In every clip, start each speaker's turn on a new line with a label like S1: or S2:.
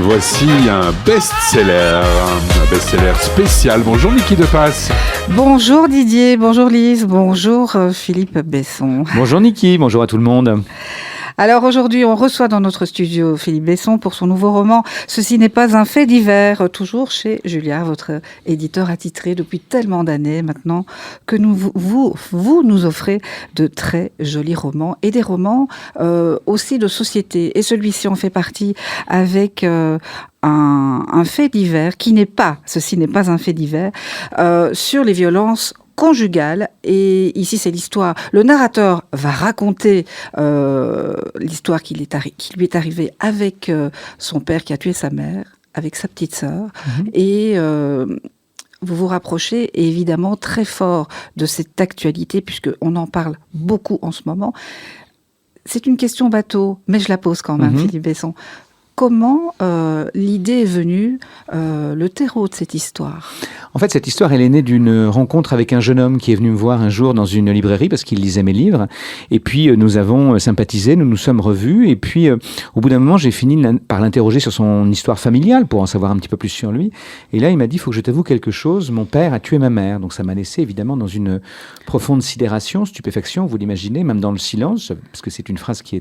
S1: Voici un best-seller spécial. Bonjour Niki Depasse.
S2: Bonjour Didier, bonjour Lise, bonjour Philippe Besson.
S3: Bonjour Niki, bonjour à tout le monde.
S2: Alors aujourd'hui, on reçoit dans notre studio Philippe Besson pour son nouveau roman « Ceci n'est pas un fait divers », toujours chez Julia, votre éditeur attitré depuis tellement d'années maintenant que vous nous offrez de très jolis romans et des romans aussi de société. Et celui-ci en fait partie avec un fait divers qui n'est pas, ceci n'est pas un fait divers, sur les violences conjugale. Et ici, c'est l'histoire. Le narrateur va raconter l'histoire qui lui est arrivée avec son père qui a tué sa mère, avec sa petite sœur. Et vous vous rapprochez évidemment très fort de cette actualité, puisqu'on en parle beaucoup en ce moment. C'est une question bateau, mais je la pose quand même, Philippe Besson. Comment l'idée est venue, le terreau de cette histoire ?
S3: En fait, cette histoire, elle est née d'une rencontre avec un jeune homme qui est venu me voir un jour dans une librairie parce qu'il lisait mes livres. Et puis, nous avons sympathisé, nous nous sommes revus. Et puis, au bout d'un moment, j'ai fini par l'interroger sur son histoire familiale pour en savoir un petit peu plus sur lui. Et là, il m'a dit, il faut que je t'avoue quelque chose. Mon père a tué ma mère. Donc, ça m'a laissé évidemment dans une profonde sidération, stupéfaction, vous l'imaginez, même dans le silence, parce que c'est une phrase qui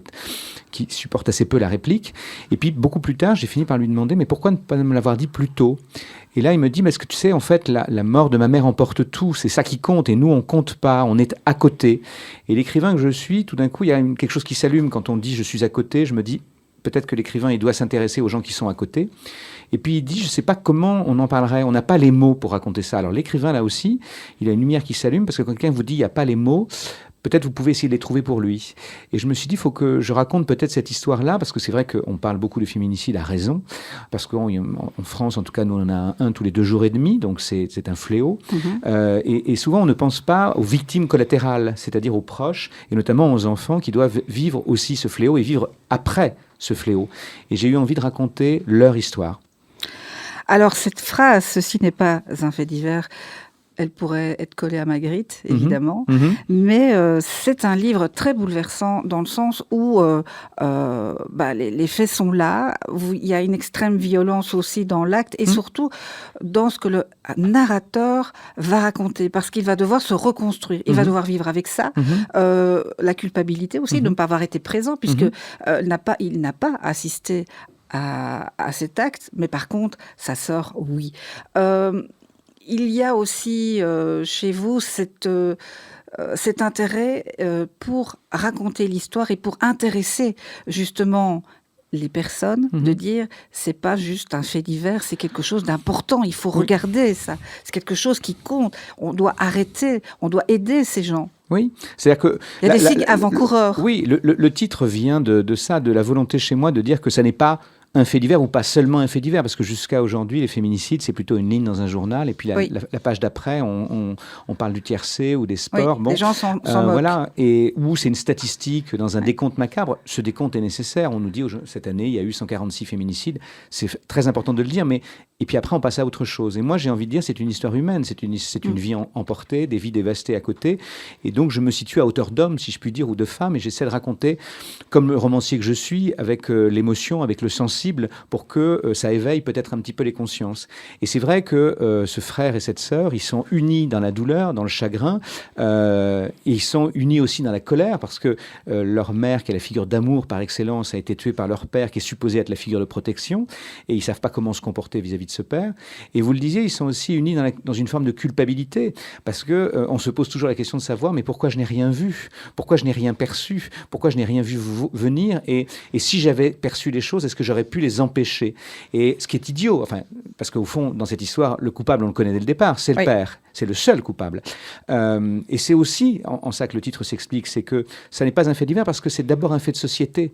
S3: supporte assez peu la réplique. Et puis, beaucoup plus tard, j'ai fini par lui demander, mais pourquoi ne pas me l'avoir dit plus tôt ? Et là, il me dit, mais est-ce que tu sais, en fait, la mort de ma mère emporte tout, c'est ça qui compte, et nous, on compte pas, on est à côté. Et l'écrivain que je suis, tout d'un coup, il y a quelque chose qui s'allume quand on dit « je suis à côté », je me dis, peut-être que l'écrivain, il doit s'intéresser aux gens qui sont à côté. Et puis, il dit, je sais pas comment on en parlerait, on n'a pas les mots pour raconter ça. Alors, l'écrivain, là aussi, il a une lumière qui s'allume, parce que quand quelqu'un vous dit « il n'y a pas les mots », peut-être vous pouvez essayer de les trouver pour lui. Et je me suis dit, il faut que je raconte peut-être cette histoire-là, parce que c'est vrai qu'on parle beaucoup de féminicide à raison, parce qu'en France, en tout cas, nous, on en a un tous les 2 jours et demi, donc c'est un fléau. Et souvent, on ne pense pas aux victimes collatérales, c'est-à-dire aux proches, et notamment aux enfants qui doivent vivre aussi ce fléau et vivre après ce fléau. Et j'ai eu envie de raconter leur histoire.
S2: Alors, cette phrase, ceci n'est pas un fait divers, elle pourrait être collée à Magritte, évidemment, mais c'est un livre très bouleversant dans le sens où les faits sont là, il y a une extrême violence aussi dans l'acte et surtout dans ce que le narrateur va raconter, parce qu'il va devoir se reconstruire, il va devoir vivre avec ça, la culpabilité aussi de ne pas avoir été présent, puisque il n'a pas assisté à cet acte, mais par contre, sa sœur, oui. Il y a aussi chez vous cet intérêt pour raconter l'histoire et pour intéresser justement les personnes, de dire c'est pas juste un fait divers, c'est quelque chose d'important, il faut regarder ça, c'est quelque chose qui compte, on doit arrêter, on doit aider ces gens.
S3: Oui, c'est-à-dire que...
S2: Il y a des signes avant-coureurs.
S3: Oui, le titre vient de ça, de la volonté chez moi de dire que ça n'est pas un fait divers ou pas seulement un fait divers, parce que jusqu'à aujourd'hui, les féminicides, c'est plutôt une ligne dans un journal, et puis la page d'après, on parle du tiercé ou des sports.
S2: Oui, les gens s'en moquent.
S3: Voilà, et où c'est une statistique dans un décompte macabre. Ce décompte est nécessaire. On nous dit, cette année, il y a eu 146 féminicides. C'est très important de le dire, mais... Et puis après, on passe à autre chose. Et moi, j'ai envie de dire, c'est une histoire humaine, c'est une vie emportée, des vies dévastées à côté. Et donc, je me situe à hauteur d'homme, si je puis dire, ou de femme, et j'essaie de raconter, comme le romancier que je suis, avec l'émotion, avec le sensible, pour que ça éveille peut-être un petit peu les consciences. Et c'est vrai que ce frère et cette sœur, ils sont unis dans la douleur, dans le chagrin, et ils sont unis aussi dans la colère, parce que leur mère, qui est la figure d'amour par excellence, a été tuée par leur père, qui est supposé être la figure de protection, et ils savent pas comment se comporter vis-à-vis de ce père. Et vous le disiez, ils sont aussi unis dans une forme de culpabilité, parce que on se pose toujours la question de savoir, mais pourquoi je n'ai rien vu ? Pourquoi je n'ai rien perçu ? Pourquoi je n'ai rien vu venir ? Et si j'avais perçu les choses, est-ce que j'aurais pu les empêcher ? Et ce qui est idiot, enfin, parce qu'au fond, dans cette histoire, le coupable, on le connaît dès le départ, c'est le père. C'est le seul coupable. Et c'est aussi en ça que le titre s'explique, c'est que ça n'est pas un fait divers parce que c'est d'abord un fait de société.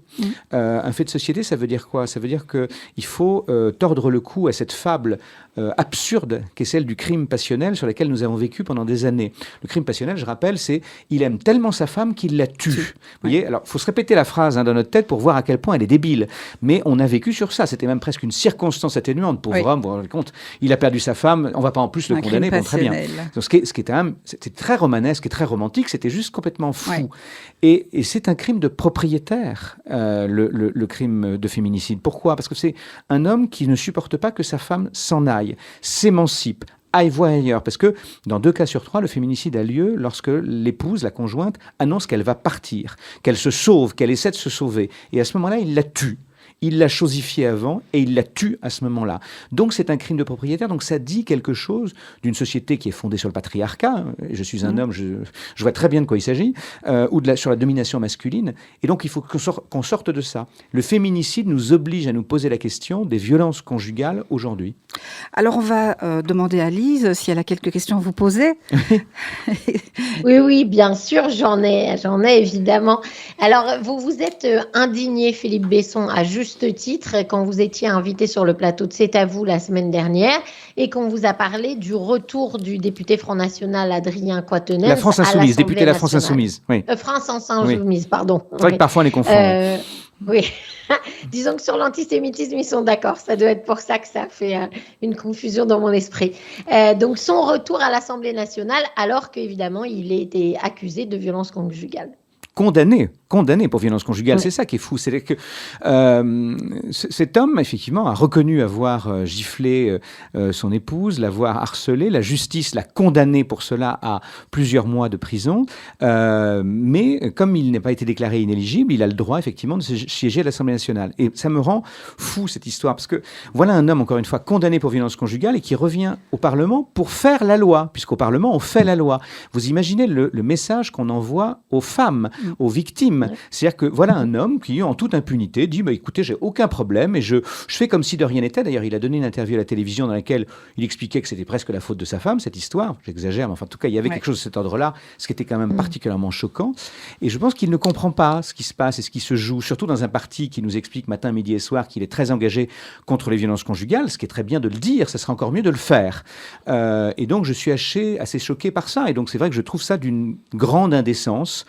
S3: Un fait de société, ça veut dire quoi ? Ça veut dire qu'il faut tordre le cou à cette fable absurde qu'est celle du crime passionnel sur laquelle nous avons vécu pendant des années. Le crime passionnel, je rappelle, c'est « il aime tellement sa femme qu'il la tue ». Vous voyez ? Alors, il faut se répéter la phrase dans notre tête pour voir à quel point elle est débile. Mais on a vécu vécu sur ça. C'était même presque une circonstance atténuante. Pauvre
S2: Oui.
S3: homme, vous vous rendez compte, il a perdu sa femme, on va pas en plus le
S2: Un
S3: condamner.
S2: crime
S3: Bon, très bien.
S2: passionnel.
S3: Donc, c'était très romanesque et très romantique, c'était juste complètement fou.
S2: Ouais.
S3: Et c'est un crime de propriétaire, le crime de féminicide. Pourquoi? Parce que c'est un homme qui ne supporte pas que sa femme s'en aille, s'émancipe, aille voir ailleurs. Parce que dans 2 cas sur 3, le féminicide a lieu lorsque l'épouse, la conjointe, annonce qu'elle va partir, qu'elle se sauve, qu'elle essaie de se sauver. Et à ce moment-là, il la tue. Il l'a chosifiée avant et il la tue à ce moment-là. Donc c'est un crime de propriétaire. Donc ça dit quelque chose d'une société qui est fondée sur le patriarcat. Je suis un homme, je vois très bien de quoi il s'agit, ou sur la domination masculine. Et donc il faut qu'on sorte de ça. Le féminicide nous oblige à nous poser la question des violences conjugales aujourd'hui.
S2: Alors, on va demander à Lise si elle a quelques questions à vous poser.
S4: Oui, bien sûr, j'en ai évidemment. Alors, vous vous êtes indigné, Philippe Besson, à juste titre, quand vous étiez invité sur le plateau de C'est à vous la semaine dernière et qu'on vous a parlé du retour du député Front National Adrien Quatennens.
S3: La France
S4: à
S3: Insoumise,
S4: l'Assemblée
S3: député de la France
S4: nationale.
S3: Insoumise. Oui.
S4: France Insoumise, pardon.
S3: C'est vrai que parfois on les confond.
S4: Oui, disons que sur l'antisémitisme, ils sont d'accord. Ça doit être pour ça que ça fait une confusion dans mon esprit. Donc, son retour à l'Assemblée nationale, alors qu'évidemment, il a été accusé de violence conjugale.
S3: Condamné pour violence conjugale, c'est ça qui est fou. C'est que cet homme, effectivement, a reconnu avoir giflé son épouse, l'avoir harcelé. La justice l'a condamné pour cela à plusieurs mois de prison. Mais comme il n'a pas été déclaré inéligible, il a le droit, effectivement, de siéger à l'Assemblée nationale. Et ça me rend fou, cette histoire, parce que voilà un homme, encore une fois, condamné pour violence conjugale et qui revient au Parlement pour faire la loi, puisqu'au Parlement, on fait la loi. Vous imaginez le message qu'on envoie aux femmes, aux victimes. C'est-à-dire que voilà un homme qui, en toute impunité, dit écoutez, j'ai aucun problème et je fais comme si de rien n'était. D'ailleurs, il a donné une interview à la télévision dans laquelle il expliquait que c'était presque la faute de sa femme, cette histoire. J'exagère, mais enfin, en tout cas, il y avait quelque chose de cet ordre-là, ce qui était quand même particulièrement choquant. Et je pense qu'il ne comprend pas ce qui se passe et ce qui se joue, surtout dans un parti qui nous explique matin, midi et soir qu'il est très engagé contre les violences conjugales, ce qui est très bien de le dire, ça serait encore mieux de le faire. Et donc, je suis assez choqué par ça. Et donc, c'est vrai que je trouve ça d'une grande indécence,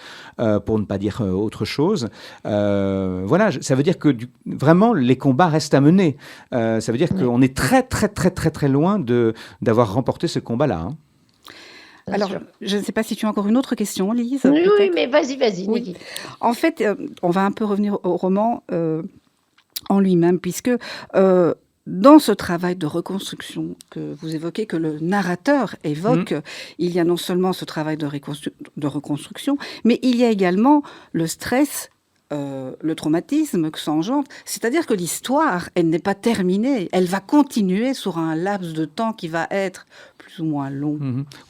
S3: pour ne pas dire autre chose. Voilà, ça veut dire que vraiment les combats restent à mener. Ça veut dire qu'on est très très très très très loin d'avoir remporté ce combat-là. Hein.
S2: Alors, je ne sais pas si tu as encore une autre question, Lise.
S4: Oui, mais vas-y,
S2: oui.
S4: Niki.
S2: En fait, on va un peu revenir au roman en lui-même, puisque dans ce travail de reconstruction que vous évoquez, que le narrateur évoque, il y a non seulement ce travail de reconstruction, mais il y a également le stress, le traumatisme que ça engendre. C'est-à-dire que l'histoire, elle n'est pas terminée. Elle va continuer sur un laps de temps qui va être plus ou moins long.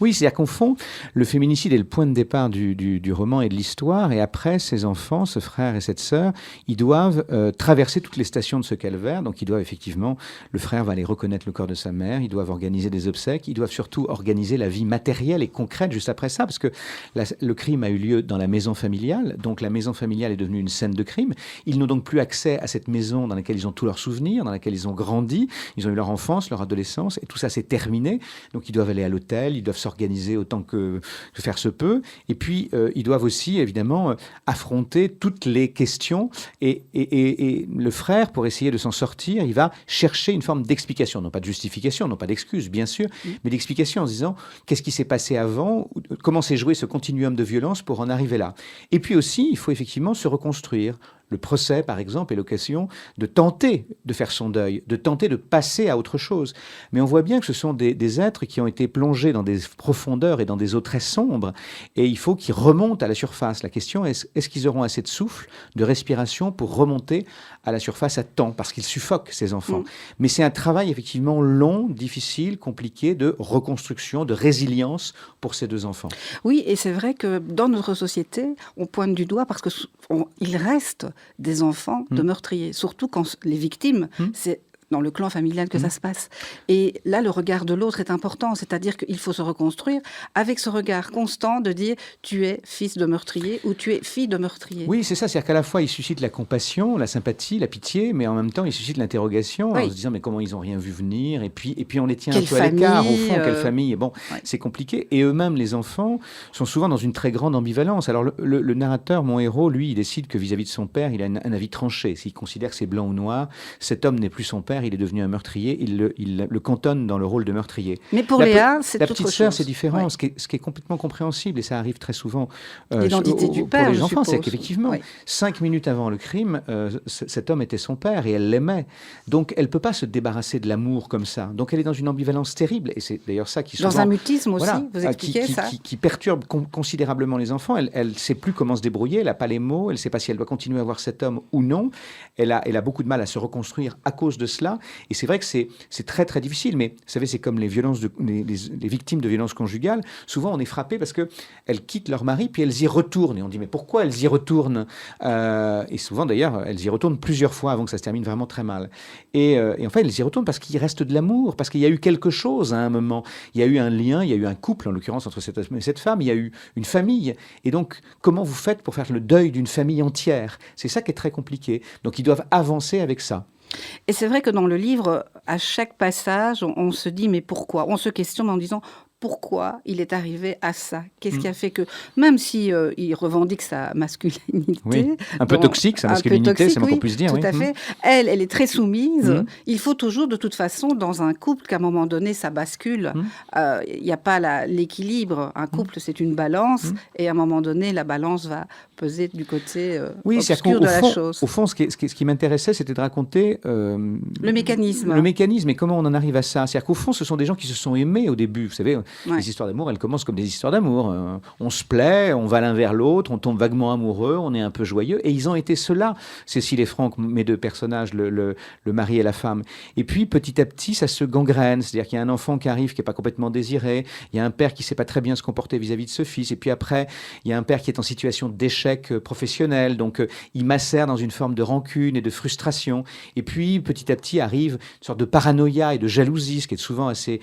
S3: Oui, c'est-à-dire qu'on fond le féminicide est le point de départ du roman et de l'histoire. Et après, ces enfants, ce frère et cette sœur, ils doivent traverser toutes les stations de ce calvaire. Donc, ils doivent effectivement, le frère va aller reconnaître le corps de sa mère. Ils doivent organiser des obsèques. Ils doivent surtout organiser la vie matérielle et concrète juste après ça, parce que le crime a eu lieu dans la maison familiale. Donc, la maison familiale est devenue une scène de crime. Ils n'ont donc plus accès à cette maison dans laquelle ils ont tous leurs souvenirs, dans laquelle ils ont grandi. Ils ont eu leur enfance, leur adolescence, et tout ça c'est terminé. Donc ils doivent aller à l'hôtel, ils doivent s'organiser autant que faire se peut. Et puis ils doivent aussi évidemment affronter toutes les questions. Et le frère, pour essayer de s'en sortir, il va chercher une forme d'explication, non pas de justification, non pas d'excuse, bien sûr, mais d'explication en se disant qu'est-ce qui s'est passé avant, comment s'est joué ce continuum de violence pour en arriver là. Et puis aussi, il faut effectivement se reconstruire. Le procès, par exemple, est l'occasion de tenter de faire son deuil, de tenter de passer à autre chose. Mais on voit bien que ce sont des êtres qui ont été plongés dans des profondeurs et dans des eaux très sombres, et il faut qu'ils remontent à la surface. La question est, est-ce qu'ils auront assez de souffle, de respiration pour remonter à la surface à temps, parce qu'ils suffoquent, ces enfants. Mais c'est un travail effectivement long, difficile, compliqué, de reconstruction, de résilience pour ces deux enfants.
S2: Oui, et c'est vrai que dans notre société, on pointe du doigt parce qu'il reste des enfants de meurtriers, surtout quand les victimes, c'est dans le clan familial que ça se passe. Et là, le regard de l'autre est important, c'est-à-dire qu'il faut se reconstruire avec ce regard constant de dire tu es fils de meurtrier ou tu es fille de meurtrier.
S3: Oui, c'est ça, c'est-à-dire qu'à la fois il suscite la compassion, la sympathie, la pitié, mais en même temps il suscite l'interrogation en se disant mais comment ils n'ont rien vu venir, et puis on les tient un peu à l'écart au fond, quelle famille, et bon, c'est compliqué, et eux-mêmes les enfants sont souvent dans une très grande ambivalence. Alors le narrateur, mon héros, lui, il décide que vis-à-vis de son père, il a un avis tranché, s'il considère que c'est blanc ou noir, cet homme n'est plus son père, il est devenu un meurtrier, il le cantonne dans le rôle de meurtrier.
S2: Mais pour Léa, c'est
S3: la
S2: autre
S3: petite
S2: chose.
S3: sœur, c'est différent, ce qui est complètement compréhensible, et ça arrive très souvent
S2: l'identité du père,
S3: pour les
S2: je
S3: enfants, c'est
S2: suppose.
S3: qu'effectivement, 5 minutes avant le crime, cet homme était son père et elle l'aimait. Donc elle ne peut pas se débarrasser de l'amour comme ça. Donc elle est dans une ambivalence terrible, et c'est d'ailleurs ça qui souvent...
S2: Dans un mutisme aussi,
S3: voilà,
S2: vous expliquez ça
S3: qui perturbe considérablement les enfants. Elle ne sait plus comment se débrouiller, elle n'a pas les mots, elle ne sait pas si elle doit continuer à voir cet homme ou non. Elle a beaucoup de mal à se reconstruire à cause de cela. Et c'est vrai que c'est très très difficile. Mais vous savez, c'est comme les victimes de violences conjugales. Souvent, on est frappé parce qu'elles quittent leur mari, puis elles y retournent. Et on dit, mais pourquoi elles y retournent Et souvent, d'ailleurs, elles y retournent plusieurs fois avant que ça se termine vraiment très mal. Et en fait, elles y retournent parce qu'il reste de l'amour, parce qu'il y a eu quelque chose à un moment. Il y a eu un lien, il y a eu un couple, en l'occurrence, entre cet homme et cette femme. Il y a eu une famille. Et donc, comment vous faites pour faire le deuil d'une famille entière? C'est ça qui est très compliqué. Donc, ils doivent avancer avec ça.
S2: Et c'est vrai que dans le livre, à chaque passage, on se dit mais pourquoi? On se questionne en disant pourquoi il est arrivé à ça? Qu'est-ce qui a fait que, même si il revendique sa masculinité,
S3: un peu toxique, sa masculinité, c'est moins qu'on puisse dire.
S2: Tout à fait. Elle est très soumise. Il faut toujours, de toute façon, dans un couple, qu'à un moment donné, ça bascule. Il n'y a pas l'équilibre. Un couple, c'est une balance, et à un moment donné, la balance va peser du côté obscur de la chose.
S3: Au fond, ce qui m'intéressait, c'était de raconter
S2: le mécanisme.
S3: Le mécanisme et comment on en arrive à ça. C'est-à-dire qu'au fond, ce sont des gens qui se sont aimés au début. Vous savez, les histoires d'amour, elles commencent comme des histoires d'amour. On se plaît, on va l'un vers l'autre, on tombe vaguement amoureux, on est un peu joyeux. Et ils ont été ceux-là, Cécile et Franck, mes deux personnages, le mari et la femme. Et puis, petit à petit, ça se gangrène. C'est-à-dire qu'il y a un enfant qui arrive, qui n'est pas complètement désiré. Il y a un père qui ne sait pas très bien se comporter vis-à-vis de ce fils. Et puis après, il y a un père qui est en situation d'échec professionnel. Donc, il macère dans une forme de rancune et de frustration. Et puis, petit à petit, arrive une sorte de paranoïa et de jalousie, ce qui est souvent assez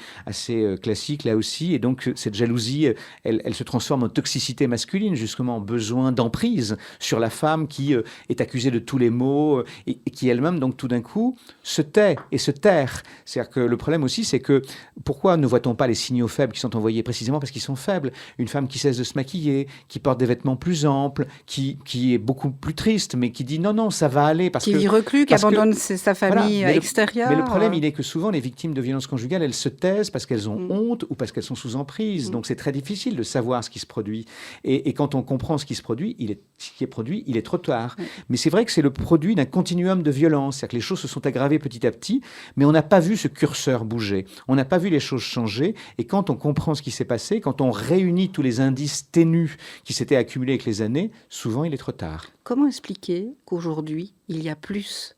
S3: classique là aussi. Et donc, cette jalousie, elle se transforme en toxicité masculine, justement, en besoin d'emprise sur la femme qui est accusée de tous les maux et qui elle-même, donc, tout d'un coup, se tait et se terre. C'est-à-dire que le problème aussi, c'est que pourquoi ne voit-on pas les signaux faibles qui sont envoyés? Précisément parce qu'ils sont faibles. Une femme qui cesse de se maquiller, qui porte des vêtements plus amples, qui est beaucoup plus triste, mais qui dit non, ça va aller. Qui
S2: vit reclus, qui abandonne sa famille extérieure.
S3: Mais le problème, il est que souvent, les victimes de violences conjugales, elles se taisent parce qu'elles ont honte ou parce qu'elles sont sous emprise. Donc, c'est très difficile de savoir ce qui se produit. Et quand on comprend ce qui se produit, il est trop tard. Mais c'est vrai que c'est le produit d'un continuum de violence. C'est-à-dire que les choses se sont aggravées petit à petit, mais on n'a pas vu ce curseur bouger. On n'a pas vu les choses changer. Et quand on comprend ce qui s'est passé, quand on réunit tous les indices ténus qui s'étaient accumulés avec les années, souvent, il est trop tard.
S2: Comment expliquer qu'aujourd'hui, il y a plus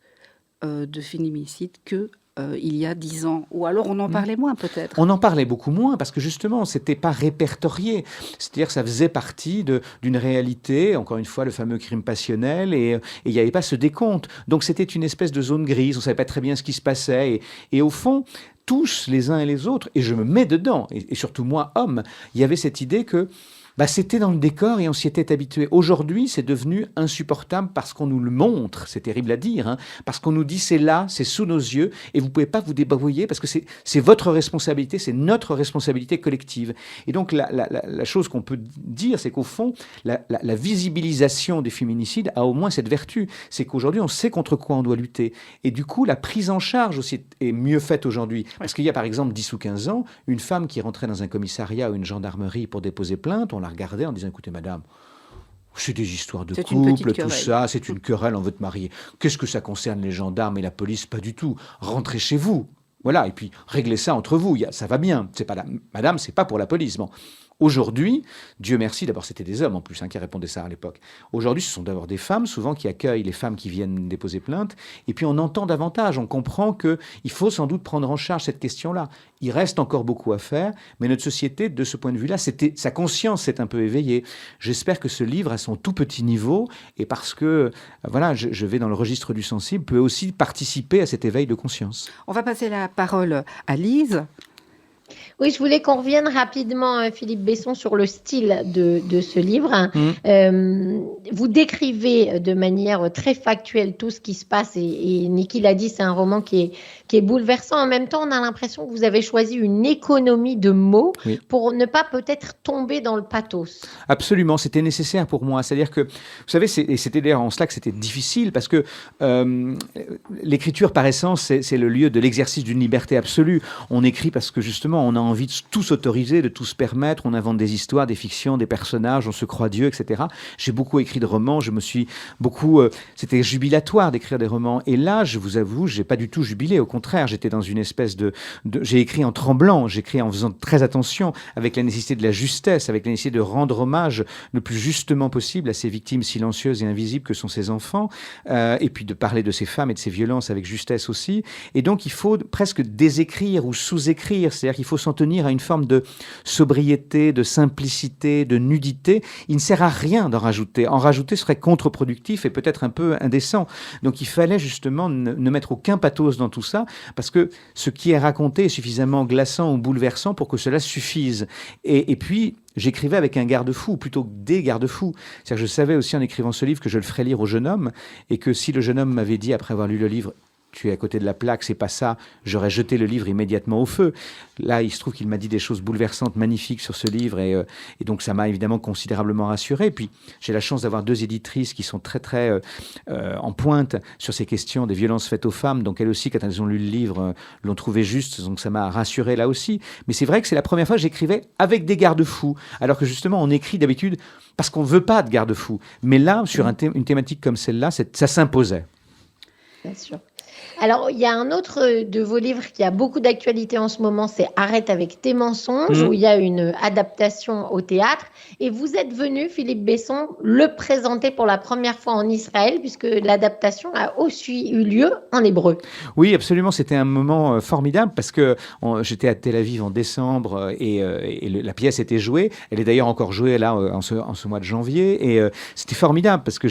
S2: de féminicides que il y a 10 ans? Ou alors on en parlait moins peut-être?
S3: On en parlait beaucoup moins parce que justement, c'était pas répertorié. C'est-à-dire que ça faisait partie d'une réalité, encore une fois, le fameux crime passionnel, et il n'y avait pas ce décompte. Donc c'était une espèce de zone grise, on ne savait pas très bien ce qui se passait. Et au fond, tous les uns et les autres, et je me mets dedans, et surtout moi, homme, il y avait cette idée que c'était dans le décor et on s'y était habitué. Aujourd'hui, c'est devenu insupportable parce qu'on nous le montre, c'est terrible à dire, parce qu'on nous dit c'est là, c'est sous nos yeux, et vous ne pouvez pas vous débrouiller parce que c'est votre responsabilité, c'est notre responsabilité collective. Et donc la chose qu'on peut dire, c'est qu'au fond, la visibilisation des féminicides a au moins cette vertu, c'est qu'aujourd'hui, on sait contre quoi on doit lutter. Et du coup, la prise en charge aussi est mieux faite aujourd'hui. Parce qu'il y a par exemple 10 ou 15 ans, une femme qui rentrait dans un commissariat ou une gendarmerie pour déposer plainte, on la regardait en disant, écoutez madame, c'est des histoires de couple, tout ça, c'est une querelle, on veut te marier. Qu'est-ce que ça concerne les gendarmes et la police? Pas du tout. Rentrez chez vous. Voilà, et puis réglez ça entre vous, ça va bien. C'est pas madame, c'est pas pour la police. Bon. Aujourd'hui, Dieu merci, d'abord c'était des hommes en plus qui répondaient ça à l'époque. Aujourd'hui, ce sont d'abord des femmes, souvent qui accueillent les femmes qui viennent déposer plainte. Et puis on entend davantage, on comprend qu'il faut sans doute prendre en charge cette question-là. Il reste encore beaucoup à faire, mais notre société, de ce point de vue-là, sa conscience s'est un peu éveillée. J'espère que ce livre, à son tout petit niveau, et parce que voilà, je vais dans le registre du sensible, peut aussi participer à cet éveil de conscience.
S2: On va passer la parole à Lise.
S4: Oui, je voulais qu'on revienne rapidement, Philippe Besson, sur le style de ce livre. Vous décrivez de manière très factuelle tout ce qui se passe et Niki l'a dit, c'est un roman qui est bouleversant. En même temps, on a l'impression que vous avez choisi une économie de mots pour ne pas peut-être tomber dans le pathos.
S3: Absolument, c'était nécessaire pour moi. C'est-à-dire que, vous savez, c'était d'ailleurs en cela que c'était difficile parce que l'écriture, par essence, c'est le lieu de l'exercice d'une liberté absolue. On écrit parce que justement, on a envie de tout s'autoriser, de tout se permettre. On invente des histoires, des fictions, des personnages, on se croit Dieu, etc. J'ai beaucoup écrit de romans, c'était jubilatoire d'écrire des romans. Et là, je vous avoue, j'ai pas du tout jubilé. Au contraire, j'étais dans une espèce j'ai écrit en tremblant, j'écris en faisant très attention, avec la nécessité de la justesse, avec la nécessité de rendre hommage le plus justement possible à ces victimes silencieuses et invisibles que sont ces enfants, et puis de parler de ces femmes et de ces violences avec justesse aussi. Et donc, il faut presque désécrire ou sous-écrire, c'est-à-dire qu'il faut s'en tenir à une forme de sobriété, de simplicité, de nudité. Il ne sert à rien d'en rajouter. En rajouter serait contre-productif et peut-être un peu indécent. Donc, il fallait justement ne mettre aucun pathos dans tout ça, parce que ce qui est raconté est suffisamment glaçant ou bouleversant pour que cela suffise. Et puis, j'écrivais avec un garde-fou, plutôt que des garde-fous. C'est-à-dire que je savais aussi en écrivant ce livre que je le ferais lire au jeune homme, et que si le jeune homme m'avait dit, après avoir lu le livre, tu es à côté de la plaque, c'est pas ça, j'aurais jeté le livre immédiatement au feu. Là, il se trouve qu'il m'a dit des choses bouleversantes, magnifiques sur ce livre, et donc ça m'a évidemment considérablement rassuré. Et puis, j'ai la chance d'avoir 2 éditrices qui sont très, très en pointe sur ces questions des violences faites aux femmes. Donc, elles aussi, quand elles ont lu le livre, l'ont trouvé juste, donc ça m'a rassuré là aussi. Mais c'est vrai que c'est la première fois que j'écrivais avec des garde-fous, alors que justement, on écrit d'habitude parce qu'on ne veut pas de garde-fous. Mais là, sur une thématique comme celle-là, ça s'imposait.
S4: Bien sûr. Alors, il y a un autre de vos livres qui a beaucoup d'actualité en ce moment, c'est Arrête avec tes mensonges, où il y a une adaptation au théâtre. Et vous êtes venu, Philippe Besson, le présenter pour la première fois en Israël, puisque l'adaptation a aussi eu lieu en hébreu.
S3: Oui, absolument. C'était un moment formidable parce que j'étais à Tel Aviv en décembre et la pièce était jouée. Elle est d'ailleurs encore jouée là en ce mois de janvier. Et c'était formidable parce que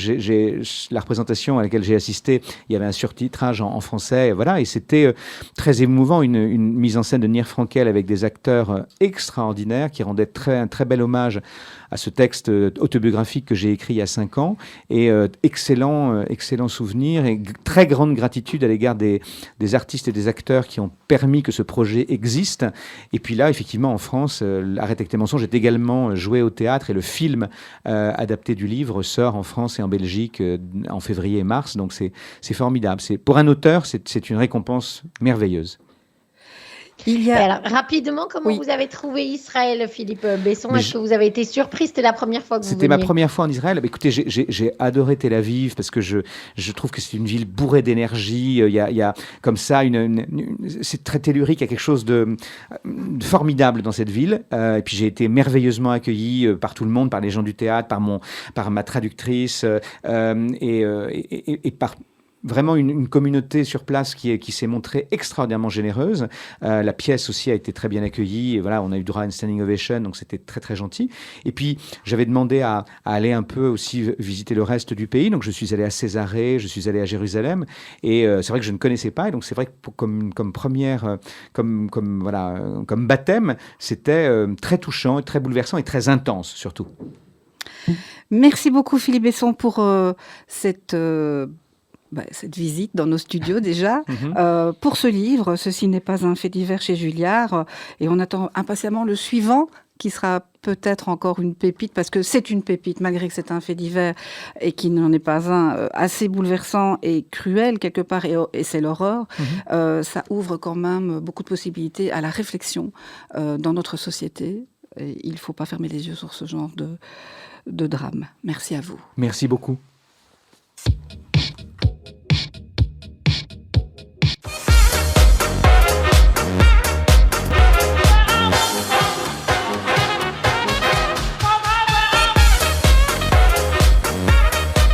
S3: la représentation à laquelle j'ai assisté, il y avait un surtitrage en français. Voilà, et c'était très émouvant, une mise en scène de Nir Frankel avec des acteurs extraordinaires qui rendaient un très bel hommage à ce texte autobiographique que j'ai écrit il y a 5 ans. Et excellent souvenir et très grande gratitude à l'égard des artistes et des acteurs qui ont permis que ce projet existe. Et puis là, effectivement, en France, Arrête avec tes mensonges est également joué au théâtre et le film adapté du livre sort en France et en Belgique en février et mars. Donc c'est formidable. Pour un auteur, c'est une récompense merveilleuse.
S4: Alors, rapidement, comment vous avez trouvé Israël, Philippe Besson? Est-ce que vous avez été surpris? C'était la première fois que vous veniez?
S3: C'était ma première fois en Israël. Écoutez, j'ai adoré Tel Aviv parce que je trouve que c'est une ville bourrée d'énergie. Il y a comme ça, c'est très tellurique. Il y a quelque chose de formidable dans cette ville. Et puis j'ai été merveilleusement accueilli par tout le monde, par les gens du théâtre, par ma traductrice et par vraiment une communauté sur place qui s'est montrée extraordinairement généreuse. La pièce aussi a été très bien accueillie. Et voilà, on a eu droit à une standing ovation, donc c'était très très gentil. Et puis j'avais demandé à aller un peu aussi visiter le reste du pays. Donc je suis allé à Césarée, je suis allé à Jérusalem. Et c'est vrai que je ne connaissais pas. Et donc c'est vrai que comme première, comme baptême, c'était très touchant, très bouleversant et très intense surtout.
S2: Merci beaucoup Philippe Besson pour cette visite dans nos studios déjà, pour ce livre, Ceci n'est pas un fait divers chez Julliard, et on attend impatiemment le suivant, qui sera peut-être encore une pépite, parce que c'est une pépite, malgré que c'est un fait divers, et qui n'en est pas un, assez bouleversant et cruel quelque part, et c'est l'horreur. Ça ouvre quand même beaucoup de possibilités à la réflexion dans notre société, et il ne faut pas fermer les yeux sur ce genre de drame. Merci à vous.
S3: Merci beaucoup.